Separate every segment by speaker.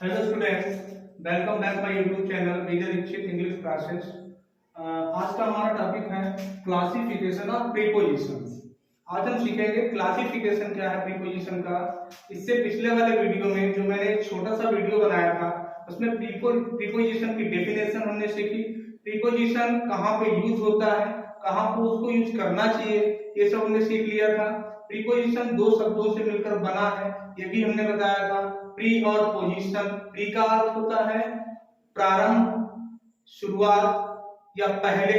Speaker 1: Hello students, welcome back my YouTube channel major Dikshit English classes. आज का हमारा topic है क्लासिफिकेशन ऑफ प्रीपोजिशंस। आज हम सीखेंगे क्लासिफिकेशन क्या है प्रीपोजिशन का। इससे पिछले वाले वीडियो में जो मैंने एक छोटा सा वीडियो बनाया था उसमें प्रीपोजिशन की डेफिनेशन हमने सीखी, प्रीपोजिशन कहाँ पे यूज होता है, कहाँ पे उसको यूज करना चाहिए, ये सब हमने सीख लिया था। प्रीपोजिशन दो शब्दों से मिलकर बना है, ये भी हमने बताया था। प्री और पोजीशन, प्री का अर्थ होता है प्रारंभ, शुरुआत या पहले,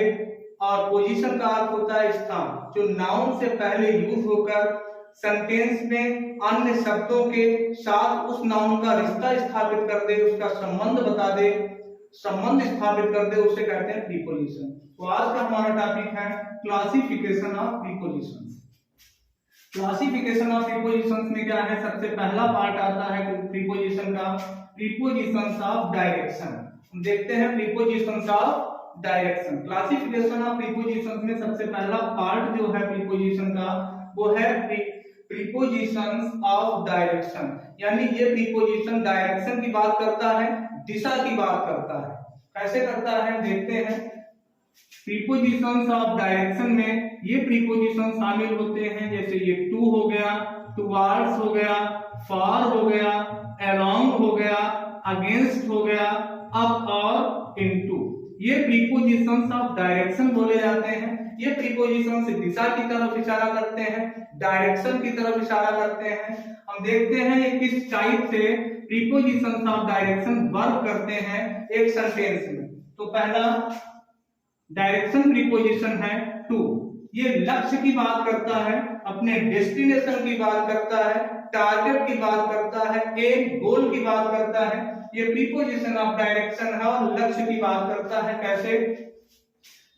Speaker 1: और पोजीशन का अर्थ होता है स्थान, जो नाउन से पहले यूज होकर सेंटेंस में अन्य शब्दों के साथ उस नाउन का रिश्ता स्थापित कर दे, उसका संबंध बता दे, संबंध स्थापित कर दे, उसे कहते हैं प्रीपोजिशन। तो आज का हमारा टॉपिक है classification of prepositions. Classification of prepositions में क्या है, सबसे पहला पार्ट आता है प्रीपोजिशन का, प्रीपोजिशंस ऑफ डायरेक्शन। हम देखते हैं prepositions of direction. Classification of prepositions में सबसे पहला पार्ट जो है प्रीपोजिशन का वो है प्रीपोजिशंस ऑफ डायरेक्शन। यानी ये प्रीपोजिशन डायरेक्शन की बात करता है, दिशा की बात करता है। कैसे करता है देखते हैं। प्रीपोजिशंस ऑफ डायरेक्शन में ये प्रीपोजिशन शामिल होते हैं, जैसे ये टू हो गया, टुवार्ड्स हो गया, फार हो गया, अलोंग हो गया, अगेंस्ट हो गया, अप और इनटू। ये प्रीपोजिशंस ऑफ डायरेक्शन बोले जाते हैं। ये प्रीपोजिशंस दिशा की तरफ इशारा करते हैं, डायरेक्शन की तरफ इशारा करते हैं। हम देखते हैं ये किस टाइप से प्रीपोजिशंस ऑफ डायरेक्शन वर्क करते हैं एक सेंटेंस में। तो पहला डायरेक्शन प्रीपोजिशन है टू। ये लक्ष्य की बात करता है, अपने डेस्टिनेशन की बात करता है, टारगेट की बात करता है, एम गोल की बात करता है। ये प्रीपोजिशन ऑफ डायरेक्शन है और लक्ष्य की बात करता है। कैसे?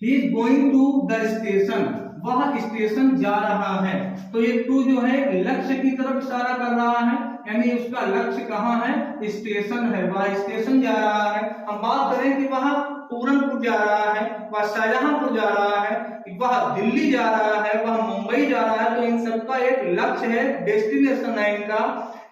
Speaker 1: He is going to the station, वह स्टेशन जा रहा है। तो ये टू जो है लक्ष्य की तरफ इशारा कर रहा है, यानी उसका लक्ष्य कहाँ है? स्टेशन है, वह स्टेशन जा रहा है। हम बात करें कि वह पूरनपुर जा रहा है, वह शाहजहांपुर जा रहा है, वह दिल्ली जा रहा है, वह मुंबई जा रहा है। तो इन सबका एक लक्ष्य है, डेस्टिनेशन है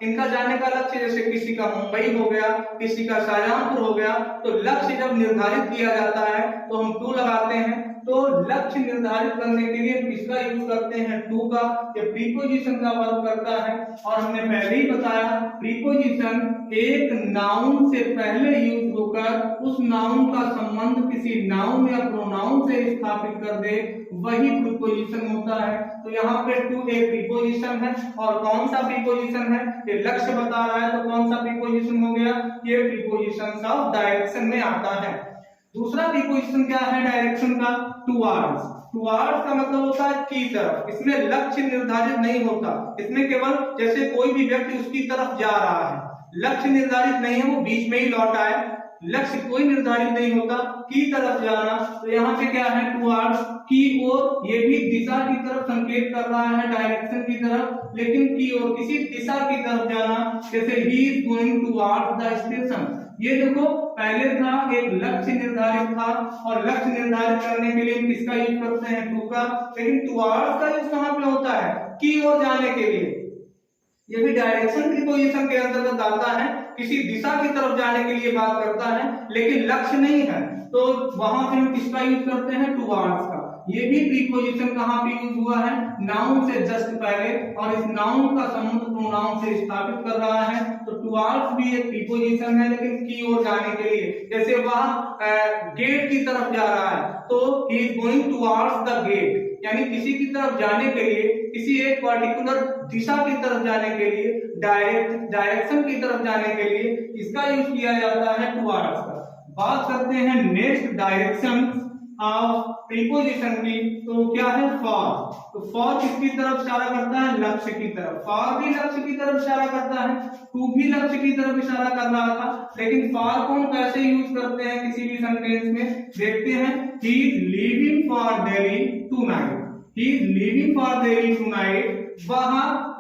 Speaker 1: इनका जाने का लक्ष्य। जैसे किसी का मुंबई हो गया, किसी का शाहजहांपुर हो गया। तो लक्ष्य जब निर्धारित किया जाता है तो हम टू लगाते हैं। तो लक्ष्य निर्धारित करने के लिए किसका यूज करते हैं? टू का। ये प्रीपोजिशन का वर्क करता है। और हमने पहले ही बताया प्रीपोजिशन एक नाउन से पहले यूज होकर उस नाउन का संबंध किसी नाउन या प्रोनाउन से स्थापित कर दे, वही प्रीपोजिशन होता है। तो यहाँ पे टू एक प्रीपोजिशन है। और कौन सा प्रीपोजिशन है? ये लक्ष्य बता रहा है, तो कौन सा प्रीपोजिशन हो गया? ये प्रीपोजिशन ऑफ डायरेक्शन में आता है। दूसरा प्रीपोजिशन क्या है डायरेक्शन का? टुवार्ड्स। टुवार्ड्स का मतलब होता है की तरफ। इसमें लक्ष्य निर्धारित नहीं होता, इसमें केवल जैसे कोई भी व्यक्ति उसकी तरफ जा रहा है, लक्ष्य निर्धारित नहीं है, वो बीच में ही लौट आए, लक्ष्य कोई निर्धारित नहीं होता, की तरफ जाना। तो यहाँ पे क्या है? टुवार्ड्स, की ओर। ये भी दिशा की तरफ संकेत कर रहा है, डायरेक्शन की तरफ, लेकिन की ओर किसी दिशा की तरफ जाना। जैसे ही is going towards the station. ये देखो पहले था एक लक्ष्य निर्धारित था, और लक्ष्य निर्धारित करने के लिए किसका यूज करते हैं? टू का। लेकिन टुवार्ड्स का यूज कहाँ पे होता है? की ओर जाने के लिए। ये भी डायरेक्शन की पोजीशन के अंतर्गत आता है, किसी दिशा की तरफ जाने के लिए बात करता है, लेकिन लक्ष्य नहीं है। तो वहां पे हम किसका यूज करते हैं? टुवार्ड्स का। ये भी प्रीपोजिशन कहाँ पे यूज हुआ है? नाउन से जस्ट पहले, और इस नाउन का संबंध प्रोनाउन से स्थापित कर रहा है। तो टुवार्ड्स भी एक प्रीपोजिशन है, लेकिन की ओर जाने के लिए। जैसे वह गेट की तरफ जा रहा है, तो he is going towards the gate, यानी किसी की तरफ जाने के लिए, किसी एक पर्टिकुलर दिशा की तरफ जाने के लिए, डायरेक्शन की तरफ जाने के लिए इसका यूज किया जाता है टुवार्ड्स का। बात करते हैं नेक्स्ट डायरेक्शन ऑफ प्रीपोजिशन की। तो क्या है? फॉर। तो फॉर किसकी तरफ इशारा करता है? लक्ष्य की तरफ। फॉर भी लक्ष्य की तरफ इशारा करता है, टू भी लक्ष्य की तरफ इशारा कर रहा था। लेकिन फॉर को हम कैसे यूज करते हैं किसी भी सेंटेंस में? देखते हैं। He is leaving for Delhi tonight. He is leaving for Delhi tonight. वह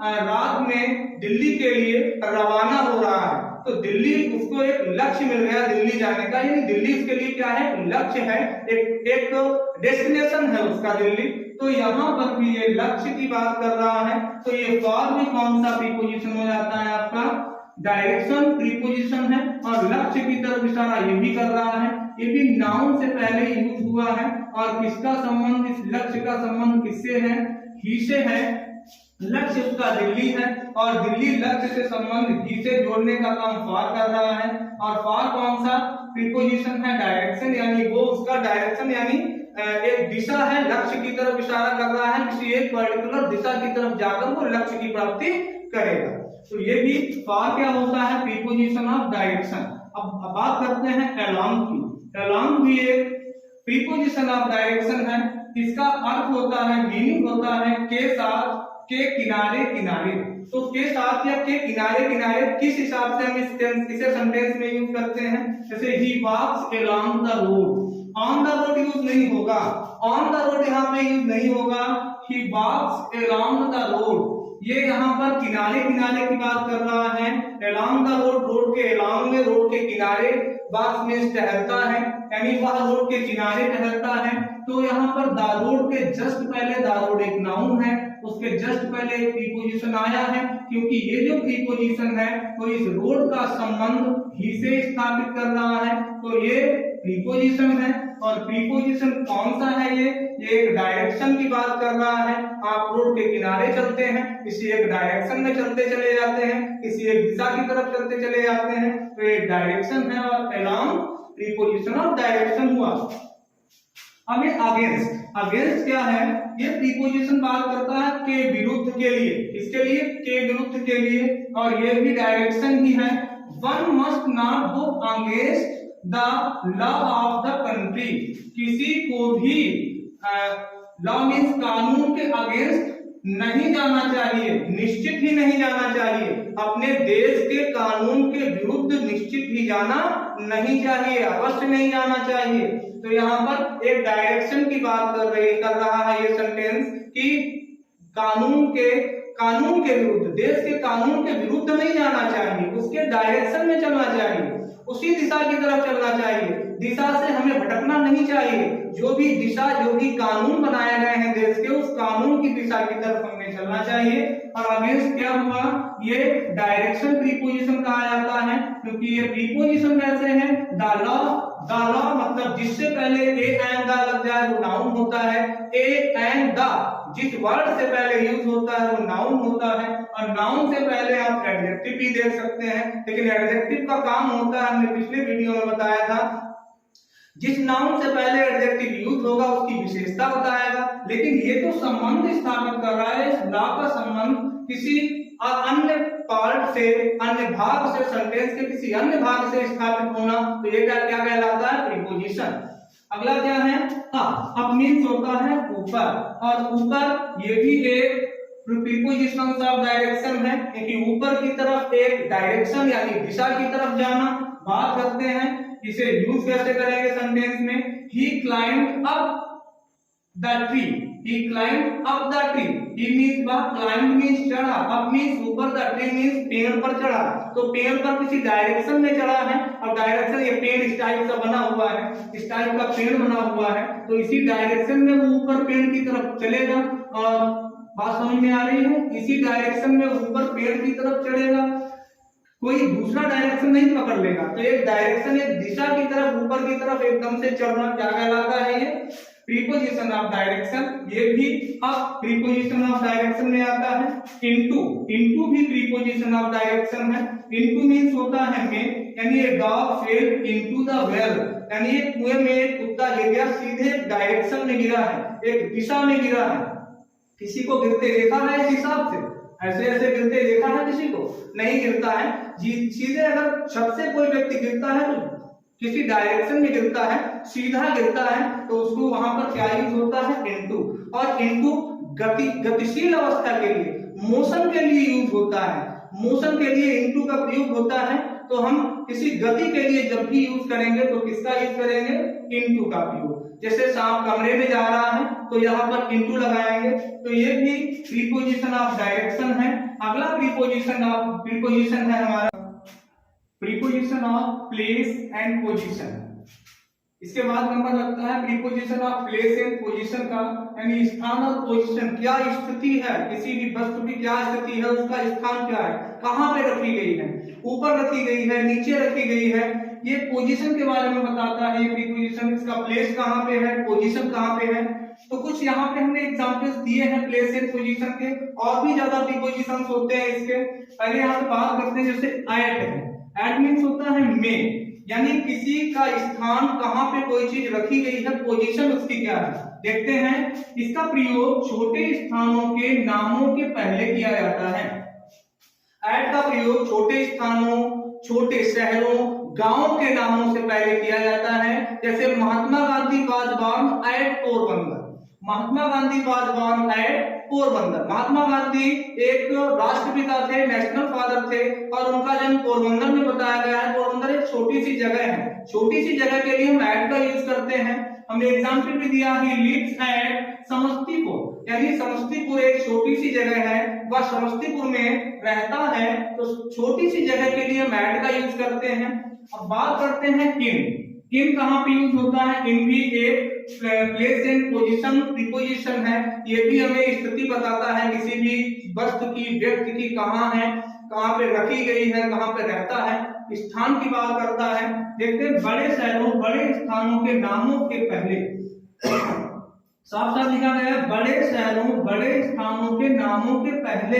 Speaker 1: रात में दिल्ली के लिए रवाना हो रहा है। तो दिल्ली उसको एक लक्ष्य मिल गया दिल्ली जाने का, यानी दिल्ली उसके लिए क्या है? लक्ष्य है, एक डेस्टिनेशन है उसका दिल्ली। तो यहाँ पर भी ये लक्ष्य की बात कर रहा है। तो ये फॉर में कौन सा प्रीपोजिशन हो जाता है आपका? डायरेक्शन प्रीपोजिशन है, लक्ष्य की तरफ इशारा ये भी कर रहा है, ये भी नाउन से पहले यूज हुआ है। और किसका संबंध, इस लक्ष्य का संबंध किससे है, ही से है। लक्ष्य उसका दिल्ली है और दिल्ली लक्ष्य से संबंध ही से जोड़ने का काम फॉर कर रहा है। और फॉर कौन सा प्रीपोजिशन है, डायरेक्शन, यानी वो उसका डायरेक्शन यानी एक दिशा है, लक्ष्य की तरफ इशारा कर रहा है, किसी एक पर्टिकुलर दिशा की तरफ जाकर वो लक्ष्य की प्राप्ति करेगा। तो ये भी फॉर क्या होता है, प्रीपोजिशन ऑफ डायरेक्शन। अब बात करते हैं अलोंग की। अलोंग भी एक प्रीपोजिशन ऑफ डायरेक्शन है। इसका अर्थ होता है, मीनिंग होता है के साथ, के किनारे किनारे। तो के साथ या के किनारे किनारे किस हिसाब से हम इसे सेंटेंस में यूज करते हैं, जैसे ही walks along the road, on the road use नहीं होगा, ऑन द रोड यहाँ पे यूज नहीं होगा, ही वॉक्स अलोंग द रोड, ये यहाँ पर किनारे किनारे की बात कर रहा है। अलोंग द रोड, रोड के अलोंग में, रोड के किनारे, वॉक्स में टहलता है, यानी वह रोड के किनारे टहलता है। तो यहाँ पर द रोड के जस्ट पहले, द रोड एक नाउन है, उसके जस्ट पहले एक प्रीपोजिशन आया है, क्योंकि ये जो प्रीपोजिशन है वो इस रोड का संबंध ही से स्थापित कर रहा है। तो ये प्रीपोजिशन है। और प्रीपोजिशन कौन सा है, ये एक डायरेक्शन की बात कर रहा है। आप रोड के किनारे चलते हैं, किसी एक डायरेक्शन में चलते चले जाते हैं, किसी एक दिशा की तरफ चलते चले जाते हैं, तो ये डायरेक्शन है। और अलोंग प्रीपोजिशन ऑफ डायरेक्शन हुआ। अब ये अगेंस्ट, अगेंस्ट क्या है, ये प्रीपोजिशन बात करता है के विरुद्ध के लिए, किसके लिए, के विरुद्ध के लिए, और ये भी डायरेक्शन ही है। One must not go against the law of the country, किसी को भी लॉ मीन्स कानून के अगेंस्ट नहीं जाना चाहिए, निश्चित ही नहीं जाना चाहिए, अपने देश के कानून के विरुद्ध निश्चित ही जाना नहीं चाहिए, अवश्य नहीं जाना चाहिए। तो यहाँ पर एक डायरेक्शन की बात कर रहा है ये सेंटेंस कि कानून के विरुद्ध, देश के कानून के विरुद्ध नहीं जाना चाहिए, उसके डायरेक्शन में चलना चाहिए, उसी दिशा की तरफ चलना चाहिए, दिशा से हमें भटकना नहीं चाहिए। जो भी दिशा, जो भी कानून बनाए गए हैं देश के, उस कानून की दिशा की तरफ हमें चलना चाहिए। और अगेंस्ट क्या हुआ, ये डायरेक्शन प्रीपोजिशन कहा जाता है, क्योंकि ये प्रीपोजिशन कैसे है, द लॉ मतलब जिससे पहले ए एंड द लग जाए वो नाउन होता है। ए एंड द जिस वर्ड से पहले यूज होता है वो नाउन होता है, और नाउन से पहले आप एडजेक्टिव भी देख सकते हैं, लेकिन एडजेक्टिव का काम होता है, हमने पिछले वीडियो में बताया था, जिस नाउन से पहले एडजेक्टिव यूज होगा उसकी विशेषता बताएगा। लेकिन ये तो संबंध स्थापित कर रहा है, इस लॉ का संबंध किसी अन्य पार्ट से, अन्य भाग से, सेंटेंस के किसी अन्य भाग से स्थापित होना, तो ये क्या कहलाता है, प्रीपोजिशन। अगला क्या है, अब मीन्स होता है ऊपर, और ऊपर ये भी एक प्रीपोजिशन ऑफ डायरेक्शन है, क्योंकि ऊपर की तरफ एक डायरेक्शन यानी दिशा की तरफ जाना बात करते हैं। इसे यूज कैसे करेंगे सेंटेंस में, he climbed up the tree, he climbed up the tree, he means climb means चढ़ा, up means ऊपर, the tree means पेड़ पर चढ़ा। तो पेड़ पर किसी डायरेक्शन में चढ़ा है, और डायरेक्शन ये पेड़ इस टाइप का बना हुआ है, इस टाइप का पेड़ बना हुआ है, तो इसी डायरेक्शन में वो ऊपर पेड़ की तरफ चलेगा। और बात समझ में आ रही है, इसी डायरेक्शन में ऊपर पेड़ की तरफ चढ़ेगा, कोई दूसरा डायरेक्शन नहीं पकड़ लेगा। तो एक डायरेक्शन, एक दिशा की तरफ, ऊपर की तरफ एकदम से चढ़ना क्या कहलाता है, ये प्रीपोजिशन ऑफ डायरेक्शन। ये भी अब प्रीपोजिशन ऑफ डायरेक्शन में आता है। इनटू, इनटू भी प्रीपोजिशन ऑफ डायरेक्शन है। इनटू मींस होता है में, यानी a dog fail into the well, यानी एक कुएं में एक कुत्ता गिर गया, सीधे डायरेक्शन में गिरा है, एक दिशा में गिरा है। किसी को गिरते देखा है इस हिसाब से, ऐसे ऐसे गिरते देखा है किसी को, नहीं गिरता है। सीधे अगर छत से कोई व्यक्ति गिरता है तो किसी डायरेक्शन में गिरता है, सीधा गिरता है, तो उसको वहां पर क्या यूज होता है, इनटू। और इनटू गतिशील अवस्था के लिए, मोशन के लिए यूज होता है, मोशन के लिए इनटू का प्रयोग होता है। तो हम किसी गति के लिए जब भी यूज करेंगे तो किसका यूज करेंगे, इनटू का प्रयोग। जैसे सांप कमरे में जा रहा है तो यहाँ पर इनटू लगाएंगे, तो ये भी प्रीपोजिशन ऑफ डायरेक्शन है। अगला प्रीपोजिशन है हमारा preposition of place and position. इसके बाद नंबर लगता है preposition of place and position का, यानी स्थान और पोजीशन, क्या स्थिति है, किसी भी वस्तु की क्या स्थिति है, उसका स्थान क्या है, कहां पे रखी गई है। ऊपर रखी गई है, नीचे रखी गई है, ये पोजीशन के बारे में बताता है। ये प्रीपोजिशन, इसका प्लेस कहाँ पे है, पोजीशन कहाँ पे है। तो कुछ यहाँ पे हमने एग्जांपल्स दिए हैं प्लेस एंड पोजीशन के, और भी ज्यादा प्रीपोजिशंस होते हैं इसके। पहले यहाँ पे बात करते हैं, जैसे एट है। एट मीन्स होता है में, यानी किसी का स्थान कहाँ पे कोई चीज रखी गई है, पोजीशन उसकी क्या है। देखते हैं, इसका प्रयोग छोटे स्थानों के नामों के पहले किया जाता है। एट का प्रयोग छोटे स्थानों, छोटे शहरों, गांवों के नामों से पहले किया जाता है। जैसे Mahatma Gandhi was born at Porbandar. Mahatma Gandhi was born at Porbandar. Mahatma Gandhi एक राष्ट्रपिता थे, नेशनल फादर थे, और उनका जन्म पोरबंदर में बताया गया है। पोरबंदर एक छोटी सी जगह है। छोटी सी जगह के लिए हम एट का यूज करते हैं। हमने एग्जाम्पल भी दिया है, लिव्स एट समस्तीपुर, यानी समस्तीपुर एक छोटी सी जगह है, वह समस्तीपुर में रहता है। तो छोटी सी जगह के लिए हम एट का यूज करते हैं। अब बात करते हैं इन। इन कहाँ पे यूज होता है? इन भी एक प्लेस एंड पोजीशन प्रीपोजिशन है। ये भी हमें स्थिति बताता है किसी भी वस्तु की, व्यक्ति की, कहाँ है, कहाँ पे रखी गई है, कहाँ पे रहता है, स्थान की बात करता है। देखते हैं, बड़े शहरों, बड़े स्थानों के नामों के पहले साफ साफ लिखा गया है, बड़े शहरों, बड़े स्थानों के नामों के पहले,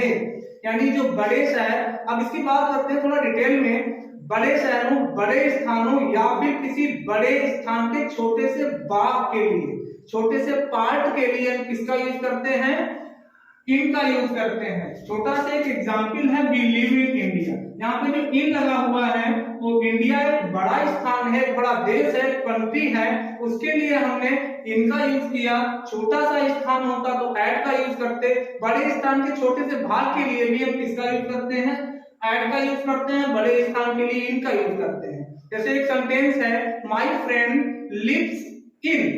Speaker 1: यानी जो बड़े शहर। अब इसकी बात करते हैं थोड़ा डिटेल में। बड़े शहरों, बड़े स्थानों, या फिर किसी बड़े स्थान के छोटे से भाग के लिए, छोटे से पार्ट के लिए हम किसका यूज करते हैं? इन का यूज करते हैं। छोटा सा एक एग्जाम्पल है, वी लिव इन इंडिया। यहाँ पे जो इन लगा हुआ है वो इंडिया एक बड़ा स्थान है, बड़ा देश है, कंट्री है, उसके लिए हमने इनका यूज किया। छोटा सा स्थान होता तो एट का यूज करते। बड़े स्थान के छोटे से भाग के लिए भी हम किसका यूज करते हैं? एट का यूज करते हैं। बड़े स्थान के लिए इनका यूज करते हैं। जैसे एक सेंटेंस है, my friend lives in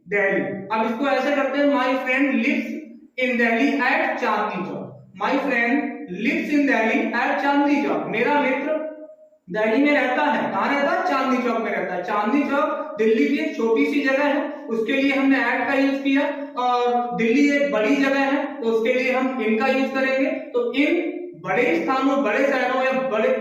Speaker 1: Delhi. अब इसको ऐसे करते हैं, my friend lives in Delhi at Chandni Chowk. My friend lives in Delhi at Chandni Chowk. मेरा मित्र दिल्ली में रहता है। कहाँ रहता है? चांदनी चौक में रहता है। चांदनी चौक दिल्ली की एक छोटी सी जगह है, उसके लिए हमने एट का यूज किया। और दिल्ली एक बड़ी जगह है, तो उसके लिए हम इन का यूज करेंगे। तो इन बड़े स्थानों, बड़े शहरों या बड़े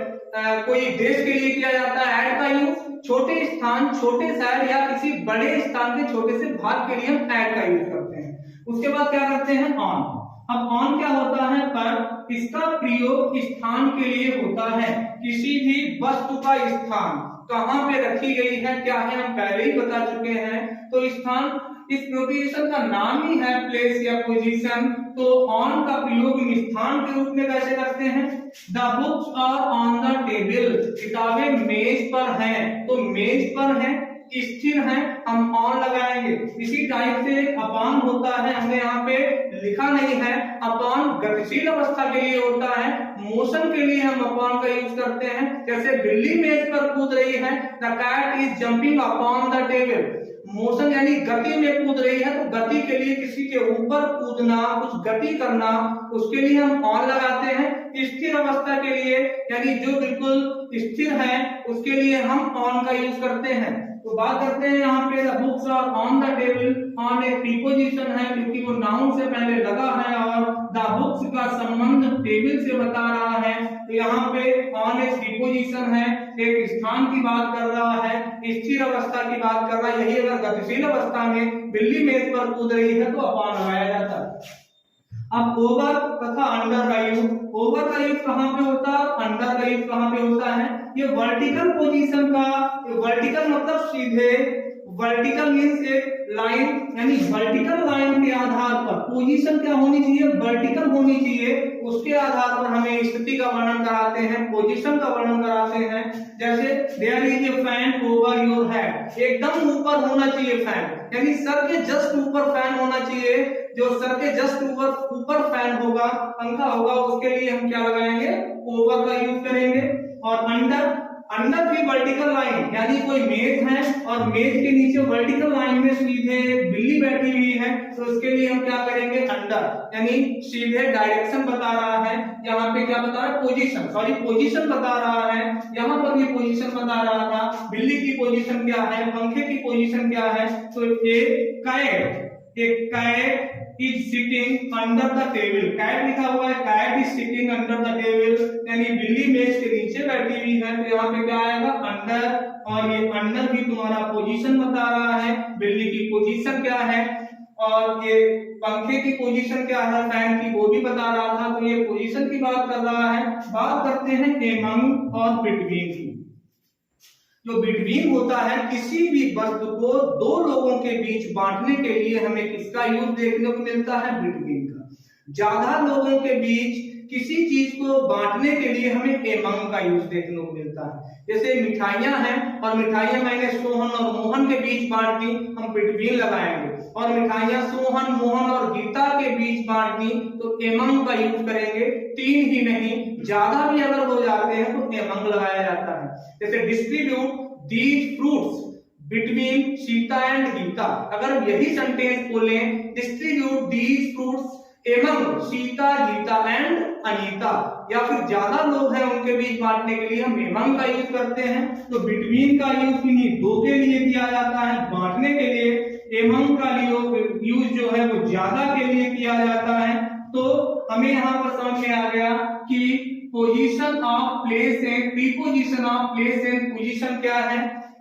Speaker 1: कोई देश के लिए किया जाता है एट का यूज। छोटे स्थान, छोटे शहर या किसी बड़े स्थान के छोटे से भाग के लिए हम एट का यूज करते हैं। उसके बाद क्या करते हैं? ऑन। अब ऑन क्या होता है? पर इसका प्रयोग स्थान के लिए होता है। किसी भी वस्तु का स्थान कहाँ पे रखी गई है, क्या है, हम पहले ही बता चुके हैं। तो स्थान, इस प्रीपोजिशन का नाम ही है प्लेस या पोजीशन। तो ऑन का प्रयोग स्थान के रूप में कैसे करते हैं? The books are on the table. किताबें मेज पर हैं। तो मेज पर है, स्थिर है, हम ऑन लगाएंगे। इसी टाइप से अपॉन होता है, हमने यहाँ पे लिखा नहीं है। अपॉन गतिशील अवस्था के लिए होता है, मोशन के लिए हम अपॉन का यूज करते हैं। जैसे बिल्ली मेज पर कूद रही है, the cat is jumping upon the table. Motion यानी गति में कूद रही है, तो गति के लिए किसी के ऊपर कूदना, कुछ गति करना, उसके लिए हम ऑन लगाते हैं। स्थिर अवस्था के लिए, यानी जो बिल्कुल स्थिर है, उसके लिए हम ऑन का यूज करते हैं। तो बात करते हैं यहाँ पे, the books are on the table. On एक प्रीपोजिशन है क्योंकि वो नाउन से पहले लगा है, और द बुक्स का संबंध टेबल से बता रहा है। तो यहाँ पे ऑन एक प्रीपोजिशन है, एक स्थान की बात कर रहा है, स्थिर अवस्था की बात कर रहा है। यही अगर गतिशील अवस्था में बिल्ली मेज पर कूद रही है तो अपॉन लगाया जाता है। अब ओवर तथा अंडर का यूज। ओवर का यूज कहाँ पे होता है, अंडर का यूज कहाँ पे होता है? ये वर्टिकल पोजीशन का, वर्टिकल मतलब सीधे, वर्टिकल मींस एक लाइन, यानी वर्टिकल लाइन के आधार पर पोजीशन क्या होनी चाहिए? वर्टिकल होनी चाहिए। उसके आधार पर हमें स्थिति का वर्णन कराते हैं, पोजीशन का वर्णन कराते हैं। जैसे there is a fan over your head. एकदम ऊपर होना चाहिए फैन, यानी सर के जस्ट ऊपर फैन होना चाहिए। जो सर के जस्ट ऊपर फैन होगा, पंखा होगा, उसके लिए हम क्या लगाएंगे? ओवर का यूज करेंगे। और अंडर, अंडर भी वर्टिकल लाइन, यानी कोई मेज है और मेज के नीचे वर्टिकल लाइन में सीधे बिल्ली बैठी हुई है, तो उसके लिए हम क्या करेंगे? अंडर, यानी सीधे डायरेक्शन बता रहा है। यहाँ पे क्या बता रहा है? पोजीशन, सॉरी पोजीशन बता रहा है। यहाँ पर भी पोजीशन बता रहा था। बिल्ली की पोजीशन क्या है, पंखे की पोजीशन क्या है? तो एक कैट, एक cat is sitting under the table. Cat लिखा हुआ है, cat is sitting under the table, यानी बिल्ली मेज के नीचे बैठी हुई है, तो यहाँ पे क्या आएगा अंडर, और ये अंडर भी तुम्हारा पोजीशन बता रहा है, बिल्ली की पोजीशन क्या है, और ये पंखे की पोजीशन क्या है, फैन की, वो भी बता रहा था, तो ये पोजीशन की बात कर रहा है। बात करते हैं एमंग और बिटवीन की। जो बिटवीन होता है, किसी भी वस्तु को दो लोगों के बीच बांटने के लिए हमें किसका यूज देखने को मिलता है, बिटवीन का। ज्यादा लोगों के बीच किसी चीज को बांटने के लिए हमें एमंग का यूज देखने को मिलता है। जैसे मिठाइयां हैं, और मिठाइयां मैंने सोहन और मोहन के बीच बांट दी, हम बिटवीन लगाएंगे, और मिठाइयां सोहन, मोहन और गीता के बीच बांट दी, तो एमंग का यूज करेंगे। तीन ही नहीं, ज्यादा भी अगर हो जाते हैं तो एमंग लगाया जाता है। जैसे distribute these fruits between Sita and Gita, अगर यही सेंटेंस बोले distribute these fruits among Sita, Gita and Anita, या फिर ज्यादा लोग हैं उनके बीच बांटने के लिए हम एमंग का यूज करते हैं। तो बिटवीन का यूज इन्हीं दो के लिए किया जाता है, बांटने के लिए। एमंग का यूज जो है वो ज्यादा के लिए किया जाता है। तो हमें यहाँ पर समझ में आ गया कि position of place and preposition of place and position क्या है।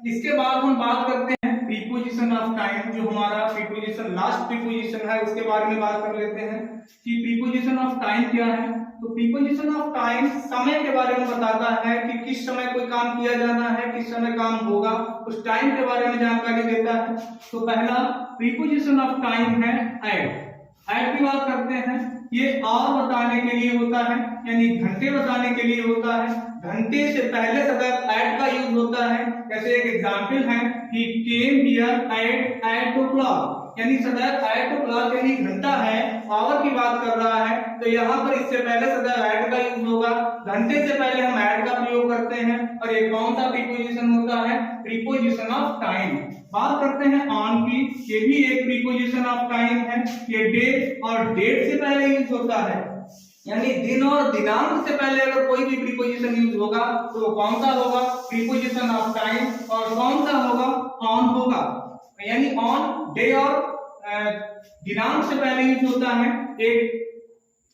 Speaker 1: इसके बाद हम बात करते हैं प्रीपोजिशन ऑफ टाइम, जो हमारा प्रीपोजिशन लास्ट प्रीपोजिशन है, उसके बारे में बात कर लेते हैं कि प्रीपोजिशन ऑफ टाइम क्या है। तो प्रीपोजिशन ऑफ टाइम समय के बारे में बताता है कि किस समय कोई काम किया जाना है, किस समय काम होगा, उस टाइम के बारे में जानकारी देता है। तो पहला प्रीपोजिशन ऑफ टाइम है एट। एट की बात करते हैं, ये और बताने के लिए होता है, यानी घंटे बताने के लिए होता है। घंटे से पहले सदैव एट का यूज होता है। जैसे एक एग्जांपल है, ही केम हियर एट 8 o'clock, यानी सदैव 8 o'clock यानी घंटा है, आवर की बात कर रहा है, तो यहाँ पर इससे पहले सदैव एट का यूज होगा। घंटे से पहले हम एट का प्रयोग करते हैं। और ये कौन सा प्रीपोजिशन होता है, प्रीपोजिशन ऑफ टाइम। बात करते हैं ऑन की, ये भी एक प्रीपोजिशन ऑफ टाइम है। ये डे और डेट से पहले यूज होता है, यानी दिन और दिनांक से पहले अगर कोई भी प्रीपोजिशन यूज होगा तो कौन सा होगा, प्रीपोजिशन ऑफ टाइम। और कौन सा होगा, ऑन होगा, यानी ऑन डे और दिनांक से पहले यूज होता है। एक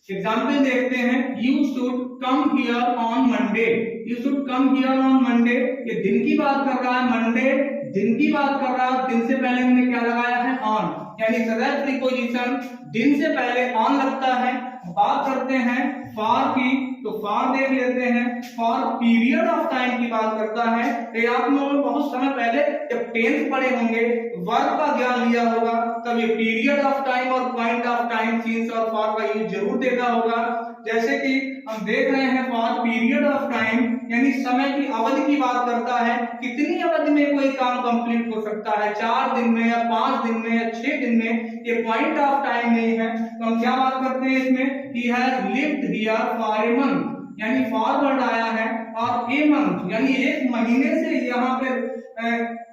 Speaker 1: एग्जाम्पल देखते हैं, you should come here on Monday. You should come here on Monday, ये दिन की बात कर रहा है, मंडे दिन की बात कर रहा है, दिन से पहले हमने क्या लगाया है, ऑन, यानी सदैव प्रीपोजिशन दिन से पहले ऑन लगता है। बात करते हैं फॉर की, तो फॉर देख लेते हैं, फॉर पीरियड ऑफ टाइम की बात करता है। तो आप लोगों बहुत समय पहले जब 10th पढ़े होंगे, वर्ब का ज्ञान लिया होगा, तब ये पीरियड ऑफ टाइम और पॉइंट ऑफ टाइम, सीन्स और फॉर का यूज जरूर देखा होगा। जैसे कि हम देख रहे हैं फॉर पीरियड ऑफ टाइम, यानी समय की अवधि की बात करता है, कितनी अवधि में कोई काम कंप्लीट हो सकता है, 4 दिन में या 5 दिन में या 6 दिन में, ये पॉइंट ऑफ टाइम नहीं है। तो हम क्या बात करते हैं इसमें, he has lived here for a month, यानी फॉरवर्ड आया है, और ए मंथ यानी एक महीने से यहाँ पे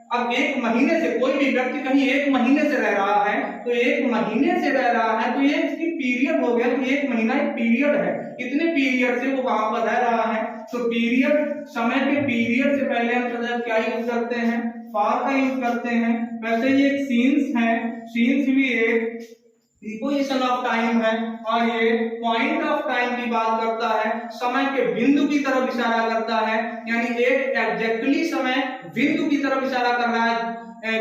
Speaker 1: अब एक महीने से कोई भी व्यक्ति कहीं एक महीने से रह रहा है, तो एक महीने से रह रहा है, तो ये इसकी पीरियड हो गया, तो एक महीना एक पीरियड है, इतने पीरियड से वो वहां पर रह रहा है। तो पीरियड, समय के पीरियड से पहले हम सदैव क्या यूज करते हैं, फॉर का यूज करते हैं। वैसे ये एक सीन्स है, सीन्स भी एक प्रीपोजिशन ऑफ टाइम है, और ये पॉइंट ऑफ टाइम की बात करता है, समय के बिंदु की तरफ इशारा करता है, यानी एक एग्जैक्टली समय बिंदु की तरफ इशारा कर रहा है।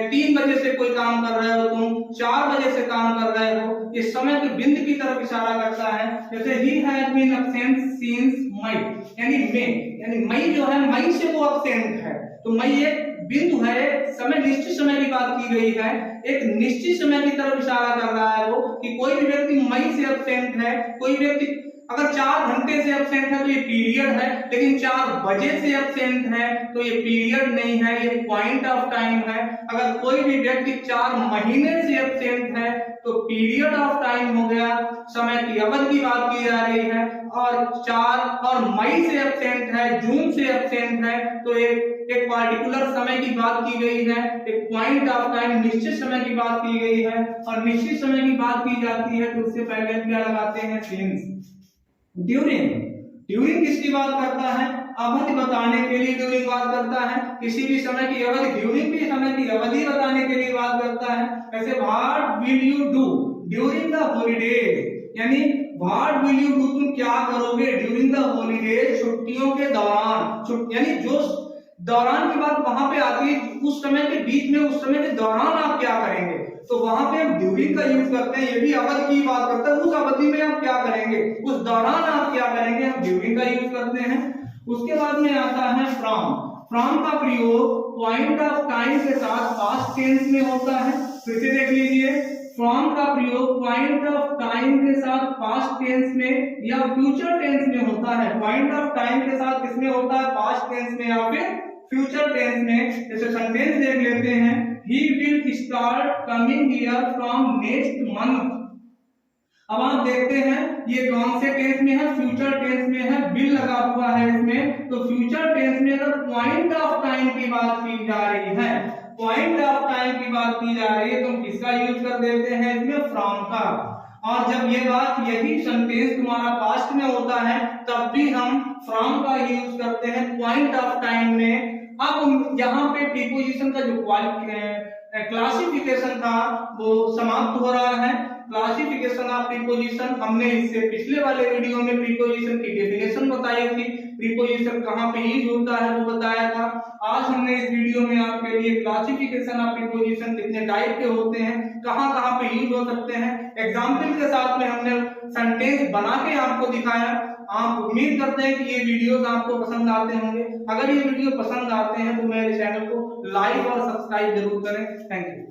Speaker 1: 3 बजे से कोई काम कर रहे हो तुम, 4 बजे से काम कर रहे हो, ये समय के बिंदु की तरफ इशारा करता है। जैसे ही has been absent since May, यानी मई, यानी मई जो है, मई से वो एब्सेंट है, तो मई एक बिंदु है, समय निश्चित समय की बात की गई है, एक निश्चित समय की तरफ इशारा कर रहा है वो, कि कोई भी व्यक्ति मई से एब्सेंट है। कोई व्यक्ति अगर 4 घंटे से एब्सेंट है तो ये पीरियड है, लेकिन 4 बजे से एब्सेंट है तो ये पीरियड नहीं है, ये पॉइंट ऑफ टाइम है। अगर कोई भी व्यक्ति 4 महीने से एब्सेंट है तो पीरियड ऑफ टाइम हो गया, समय की अवधि की बात की जा रही है। और 4 और मई से एब्सेंट है, जून से एब्सेंट है, तो एक पार्टिकुलर समय की बात की गई है, एक पॉइंट ऑफ टाइम निश्चित समय की बात की गई है। और निश्चित समय की बात की जाती है तो उससे पहले क्या लगाते हैं, सिंस। ड्यूरिंग, ड्यूरिंग किसकी बात करता है, अवधि बताने के लिए ड्यूरिंग बात करता है, किसी भी समय की अवधि, ड्यूरिंग भी समय की अवधि बताने के लिए बात करता है। ऐसे what will you do, during the holiday, यानी व्हाट विल यू डू, तुम क्या करोगे ड्यूरिंग द हॉलीडे, छुट्टियों के दौरान, यानी जो दौरान की बात वहां पे आती है, उस समय के बीच में, उस समय के दौरान आप क्या करेंगे, तो वहां पे हम ड्यूरिंग का यूज करते हैं, ये भी अवधि की बात करता है, उस अवधि में आप क्या करेंगे, उस दौरान आप क्या करेंगे, हम ड्यूरिंग का यूज करते हैं। उसके बाद में आता है फ्रॉम। फ्रॉम का प्रयोग पॉइंट ऑफ टाइम के साथ पास्ट टेंस में होता है। फिर से देख लीजिए, फ्रॉम का प्रयोग पॉइंट ऑफ टाइम के साथ पास्ट टेंस में या फ्यूचर टेंस में होता है। पॉइंट ऑफ टाइम के साथ किसमें होता है, पास्ट टेंस में या फिर फ्यूचर टेंस में। जैसे सेंटेंस देख लेते हैं, he will start coming here from next month. अब आप देखते हैं ये कौन से टेंस में है, फ्यूचर टेंस में है, विल लगा हुआ है इसमें, तो फ्यूचर टेंस में अगर पॉइंट ऑफ टाइम की बात की जा रही है, पॉइंट ऑफ टाइम की बात की जा रही है, तो हम किसका यूज कर देते हैं इसमें, फ्रॉम का। और जब ये बात, यही सेंटेंस तुम्हारा पास्ट में होता है, तब भी हम फ्रॉम का यूज करते हैं पॉइंट ऑफ टाइम में। अब यहाँ पे प्रीपोजिशन का जो क्लासिफिकेशन था वो समाप्त हो रहा है। क्लासिफिकेशन ऑफ प्रीपोजिशन, हमने इससे पिछले वाले वीडियो में प्रीपोजिशन की डेफिनेशन बताई थी, प्रीपोजिशन कहाँ पे यूज होता है वो बताया था। आज हमने इस वीडियो में आपके लिए क्लासिफिकेशन ऑफ प्रीपोजिशन कितने टाइप के होते हैं, कहाँ कहाँ पे यूज हो सकते हैं, एग्जाम्पल के साथ में हमने सेंटेंस बना के आपको दिखाया। आप उम्मीद करते हैं कि ये वीडियोस आपको पसंद आते होंगे। अगर ये वीडियो पसंद आते हैं तो मेरे चैनल को लाइक और सब्सक्राइब जरूर करें। Thank you.